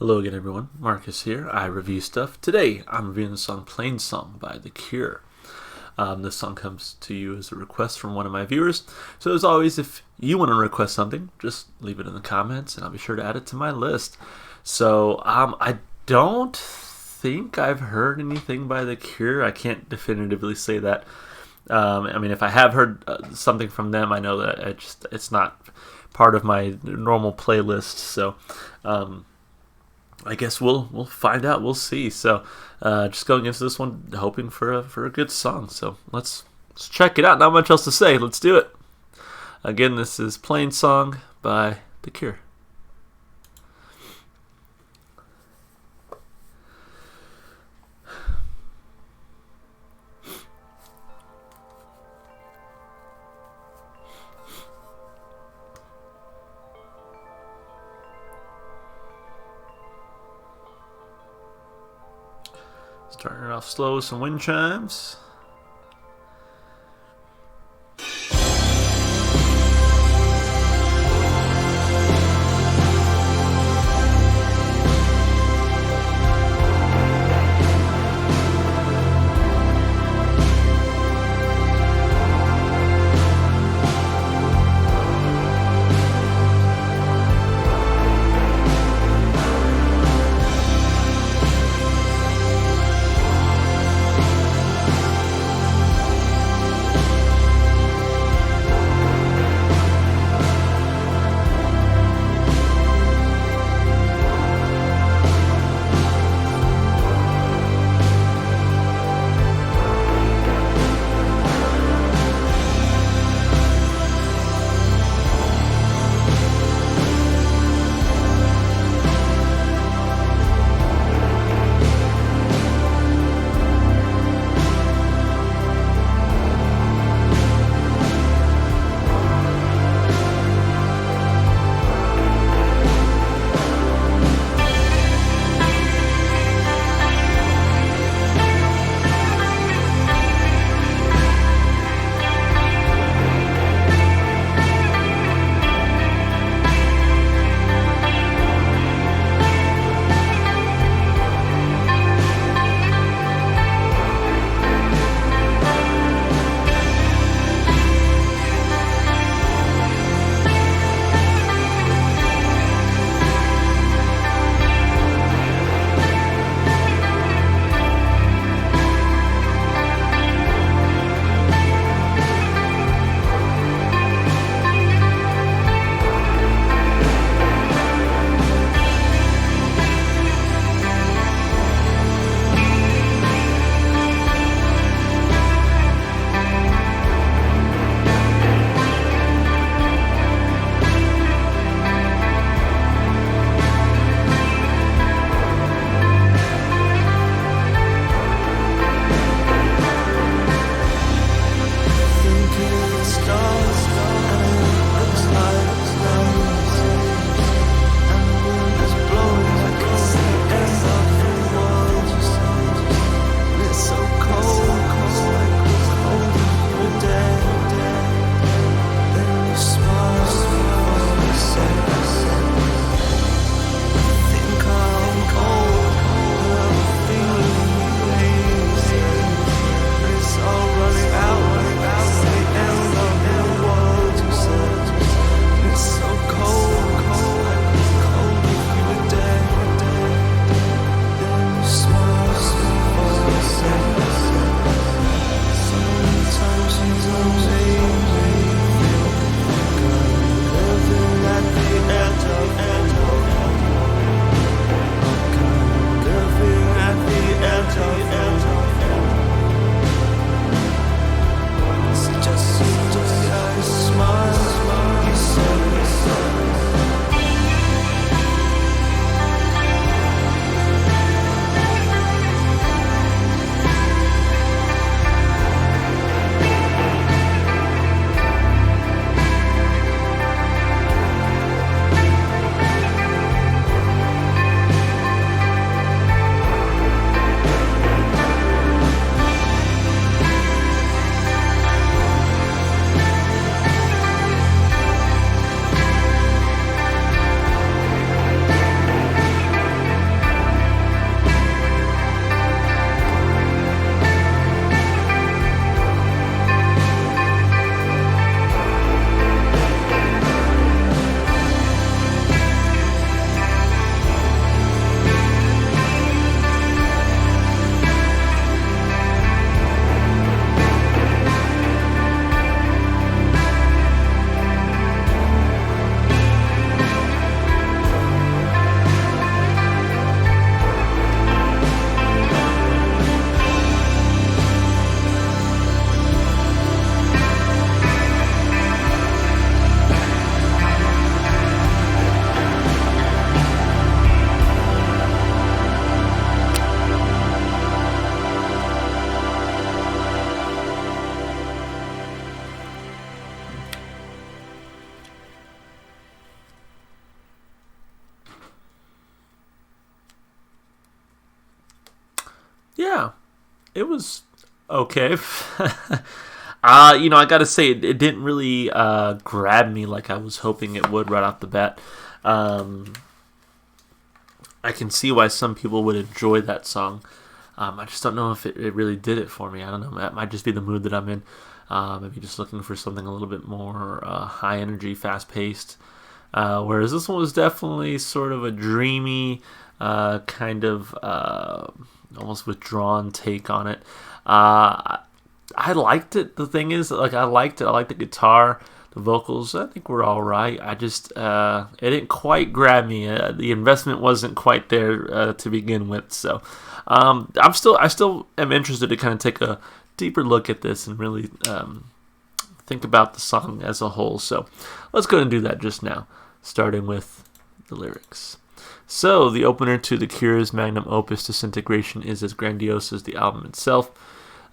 Hello again, everyone. Marcus here. I review stuff. Today, I'm reviewing the song Plainsong by The Cure. This song comes to you as a request from one of my viewers. So as always, if you want to request something, just leave it in the comments, and I'll be sure to add it to my list. So I don't think I've heard anything by The Cure. I can't definitively say that. If I have heard something from them, I know that it's not part of my normal playlist. So I guess we'll find out. We'll see. So just going into this one, hoping for a good song. So let's check it out. Not much else to say. Let's do it. Again, this is Plainsong by The Cure. Starting it off slow with some wind chimes. Yeah, it was okay. I gotta say, it didn't really grab me like I was hoping it would right off the bat. Um, I can see why some people would enjoy that song. I just don't know if it really did it for me. I don't know. That might just be the mood that I'm in. Maybe just looking for something a little bit more high energy, fast paced. Whereas this one was definitely sort of a dreamy, kind of almost withdrawn take on it. I liked it. The thing is, like, I liked it. I liked the guitar, the vocals. I think were all right. I just it didn't quite grab me. The investment wasn't quite there to begin with. So I still am interested to kind of take a deeper look at this and really think about the song as a whole. So let's go ahead and do that just now, starting with the lyrics. So the opener to The Cure's magnum opus Disintegration is as grandiose as the album itself.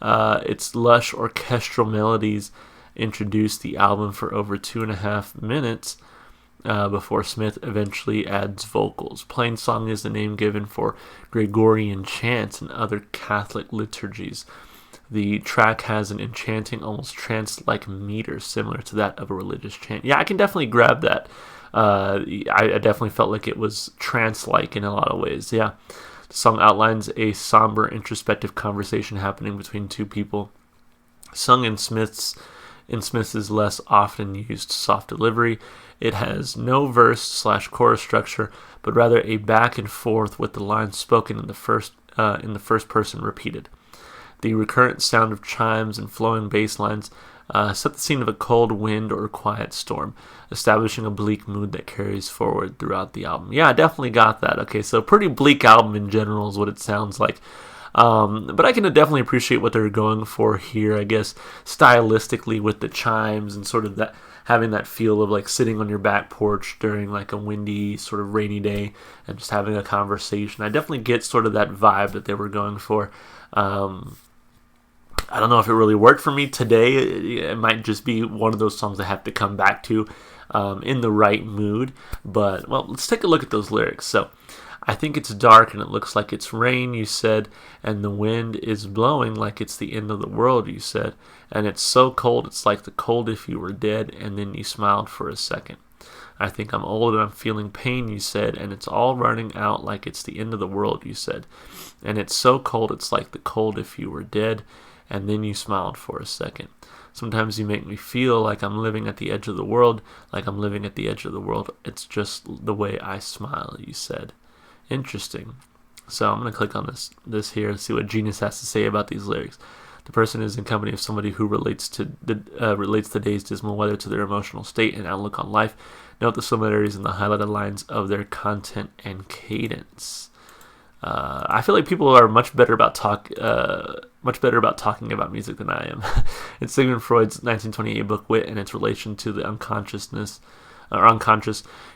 Its lush orchestral melodies introduce the album for over 2.5 minutes before Smith eventually adds vocals. Plainsong is the name given for Gregorian chants and other Catholic liturgies. The track has an enchanting, almost trance-like meter similar to that of a religious chant. Yeah, I can definitely grab that. I definitely felt like it was trance-like in a lot of ways. Yeah. The song outlines a somber, introspective conversation happening between two people, sung in Smith's less often used soft delivery. It has no verse/chorus structure, but rather a back and forth with the lines spoken in the first person repeated. The recurrent sound of chimes and flowing bass lines set the scene of a cold wind or quiet storm, establishing a bleak mood that carries forward throughout the album. Yeah, I definitely got that. Okay, so pretty bleak album in general is what it sounds like. But I can definitely appreciate what they're going for here, I guess, stylistically with the chimes and sort of that having that feel of like sitting on your back porch during like a windy, sort of rainy day and just having a conversation. I definitely get sort of that vibe that they were going for. I don't know if it really worked for me today. It might just be one of those songs I have to come back to in the right mood. But, well, let's take a look at those lyrics. So, I think it's dark and it looks like it's rain, you said, and the wind is blowing like it's the end of the world, you said, and it's so cold it's like the cold if you were dead, and then you smiled for a second. I think I'm old and I'm feeling pain, you said, and it's all running out like it's the end of the world, you said, and it's so cold it's like the cold if you were dead, and then you smiled for a second. Sometimes you make me feel like I'm living at the edge of the world, like I'm living at the edge of the world. It's just the way I smile, you said. Interesting. So I'm going to click on this here and see what Genius has to say about these lyrics. The person is in company of somebody who relates the day's dismal weather to their emotional state and outlook on life. Note the similarities in the highlighted lines of their content and cadence. I feel like people are much better about talking about music than I am. In Sigmund Freud's 1928 book Wit and its relation to the unconscious,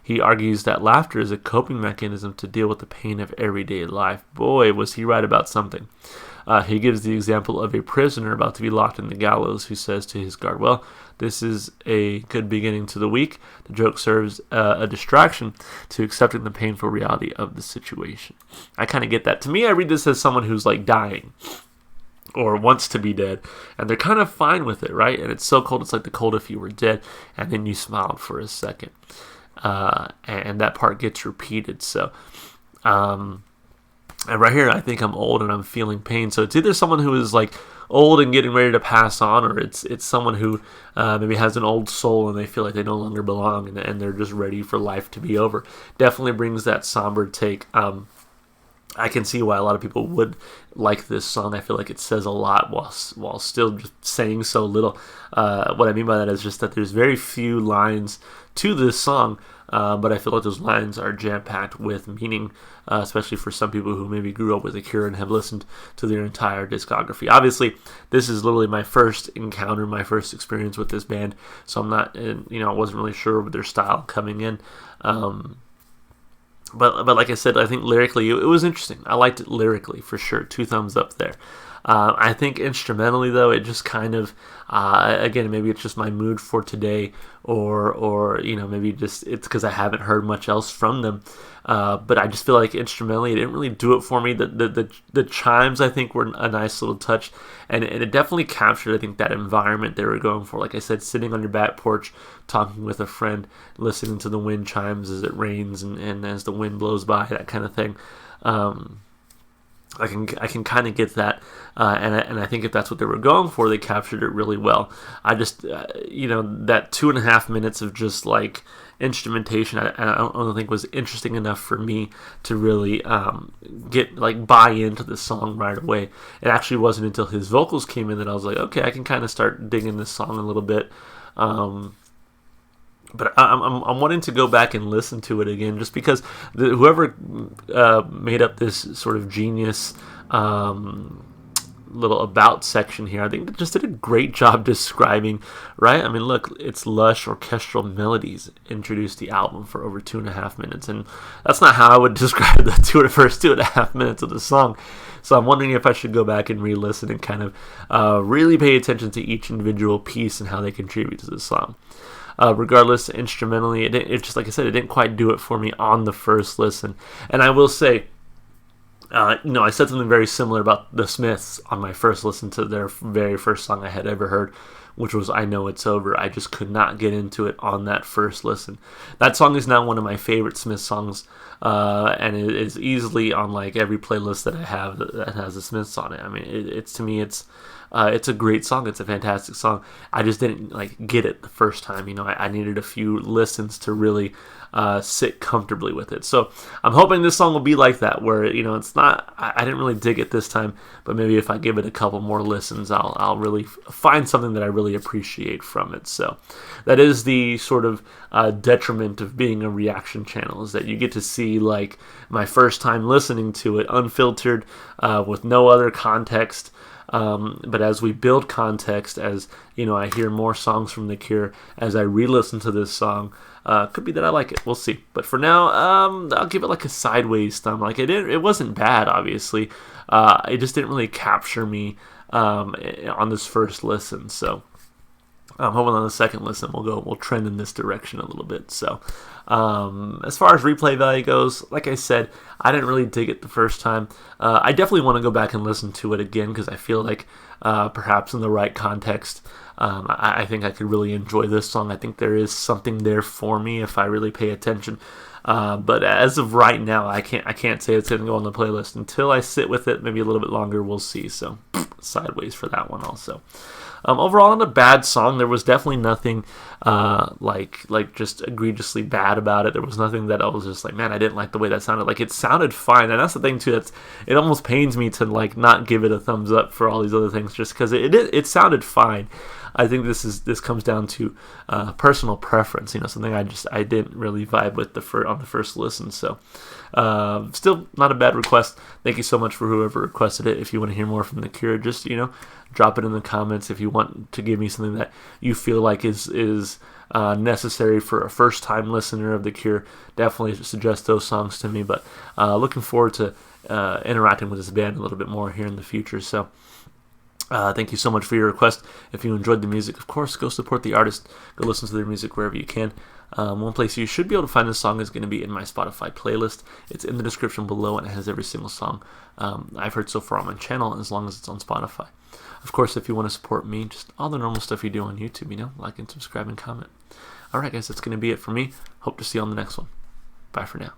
he argues that laughter is a coping mechanism to deal with the pain of everyday life. Boy, was he right about something. He gives the example of a prisoner about to be locked in the gallows who says to his guard, well, this is a good beginning to the week. The joke serves a distraction to accepting the painful reality of the situation. I kind of get that. To me, I read this as someone who's like dying or wants to be dead, and they're kind of fine with it, right? And it's so cold, it's like the cold if you were dead, and then you smiled for a second. And that part gets repeated. So, and right here, I think I'm old and I'm feeling pain. So it's either someone who is like old and getting ready to pass on, or it's someone who maybe has an old soul and they feel like they no longer belong and they're just ready for life to be over. Definitely brings that somber take. I can see why a lot of people would like this song. I feel like it says a lot while still just saying so little. What I mean by that is just that there's very few lines to this song, but I feel like those lines are jam-packed with meaning, especially for some people who maybe grew up with The Cure and have listened to their entire discography. Obviously, this is literally my first encounter, my first experience with this band, so I'm not, I wasn't really sure with their style coming in. But like I said, I think lyrically it was interesting. I liked it lyrically for sure. 2 thumbs up there. I think instrumentally, though, it just kind of, again, maybe it's just my mood for today, or maybe just it's because I haven't heard much else from them. But I just feel like instrumentally, it didn't really do it for me. The chimes, I think, were a nice little touch, and it definitely captured, I think, that environment they were going for. Like I said, sitting on your back porch, talking with a friend, listening to the wind chimes as it rains and as the wind blows by, that kind of thing. I can kind of get that, and I think if that's what they were going for, they captured it really well. I just that 2.5 minutes of just like instrumentation, I don't think was interesting enough for me to really buy into the song right away. It actually wasn't until his vocals came in that I was like, okay, I can kind of start digging this song a little bit. But I'm wanting to go back and listen to it again, just because whoever made up this sort of genius little about section here, I think they just did a great job describing, right? I mean, look, its lush orchestral melodies introduced the album for over 2.5 minutes, and that's not how I would describe the first 2.5 minutes of the song. So I'm wondering if I should go back and re-listen and kind of really pay attention to each individual piece and how they contribute to the song. Regardless, instrumentally, it just, like I said, it didn't quite do it for me on the first listen. And I will say, I said something very similar about the Smiths on my first listen to their very first song I had ever heard, which was I Know It's Over. I just could not get into it on that first listen. That song is now one of my favorite Smith songs, and it is easily on like every playlist that I have that has the Smiths on it. I mean, it's to me, it's a great song. It's a fantastic song. I just didn't get it the first time. I needed a few listens to really sit comfortably with it. So I'm hoping this song will be like that, where it's not. I didn't really dig it this time, but maybe if I give it a couple more listens, I'll really find something that I really appreciate from it. So that is the sort of detriment of being a reaction channel, is that you get to see like my first time listening to it unfiltered, with no other context. But as we build context, as I hear more songs from The Cure, as I re-listen to this song, could be that I like it. We'll see. But for now, I'll give it like a sideways thumb. Like it wasn't bad, obviously. It just didn't really capture me on this first listen. So I'm hoping on the second listen we'll trend in this direction a little bit. So as far as replay value goes, like I said, I didn't really dig it the first time. I definitely want to go back and listen to it again, because I feel like perhaps in the right context, I think I could really enjoy this song. I think there is something there for me if I really pay attention. But as of right now, I can't say it's going to go on the playlist until I sit with it maybe a little bit longer. We'll see. So sideways for that one also. Overall, not a bad song. There was definitely nothing like just egregiously bad about it. There was nothing that I was just like, man, I didn't like the way that sounded. Like, it sounded fine, and that's the thing too. It almost pains me to like not give it a thumbs up for all these other things, just because it sounded fine. I think this comes down to personal preference. Something I didn't really vibe with on the first listen. So still not a bad request. Thank you so much for whoever requested it. If you want to hear more from The Cure, just drop it in the comments. If you want to give me something that you feel like is necessary for a first time listener of The Cure, definitely suggest those songs to me. But looking forward to interacting with this band a little bit more here in the future. So thank you so much for your request. If you enjoyed the music, of course, go support the artist. Go listen to their music wherever you can. One place you should be able to find this song is going to be in my Spotify playlist. It's in the description below, and it has every single song I've heard so far on my channel, as long as it's on Spotify. Of course, if you want to support me, just all the normal stuff you do on YouTube, like and subscribe and comment. Alright guys, that's going to be it for me. Hope to see you on the next one. Bye for now.